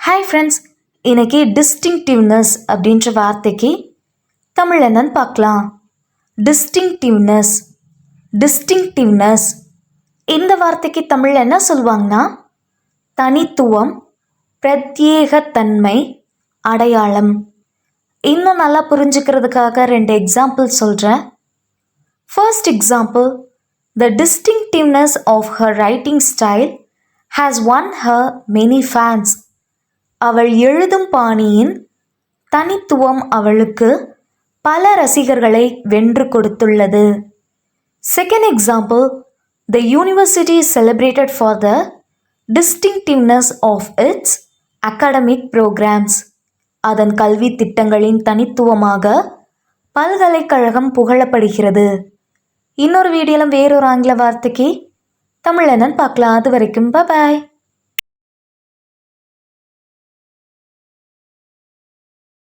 Hi friends, இன்னைக்கு டிஸ்டிங்டிவ்னஸ் அப்படின்ற வார்த்தைக்கு தமிழ் என்னன்னு பார்க்கலாம். டிஸ்டிங்டிவ்னஸ் டிஸ்டிங்டிவ்னஸ் இந்த வார்த்தைக்கு தமிழ் என்ன சொல்லுவாங்கன்னா தனித்துவம், பிரத்யேகத்தன்மை, அடையாளம். இன்னும் நல்லா புரிஞ்சுக்கிறதுக்காக 2 எக்ஸாம்பிள் சொல்கிறேன். First example, the distinctiveness of her writing style has won her many fans. அவள் எழுதும் பாணியின் தனித்துவம் அவளுக்கு பல ரசிகர்களை வென்று கொடுத்துள்ளது. Second example, the university is celebrated for the distinctiveness of its academic programs. அதன் கல்வி திட்டங்களின் தனித்துவமாக பல்கலைக்கழகம் புகழப்படுகிறது. இன்னொரு வீடியோவில் வேறொரு ஆங்கில வார்த்தைக்கு தமிழ் என்னன்னு பார்க்கலாம். அது வரைக்கும் பாய்.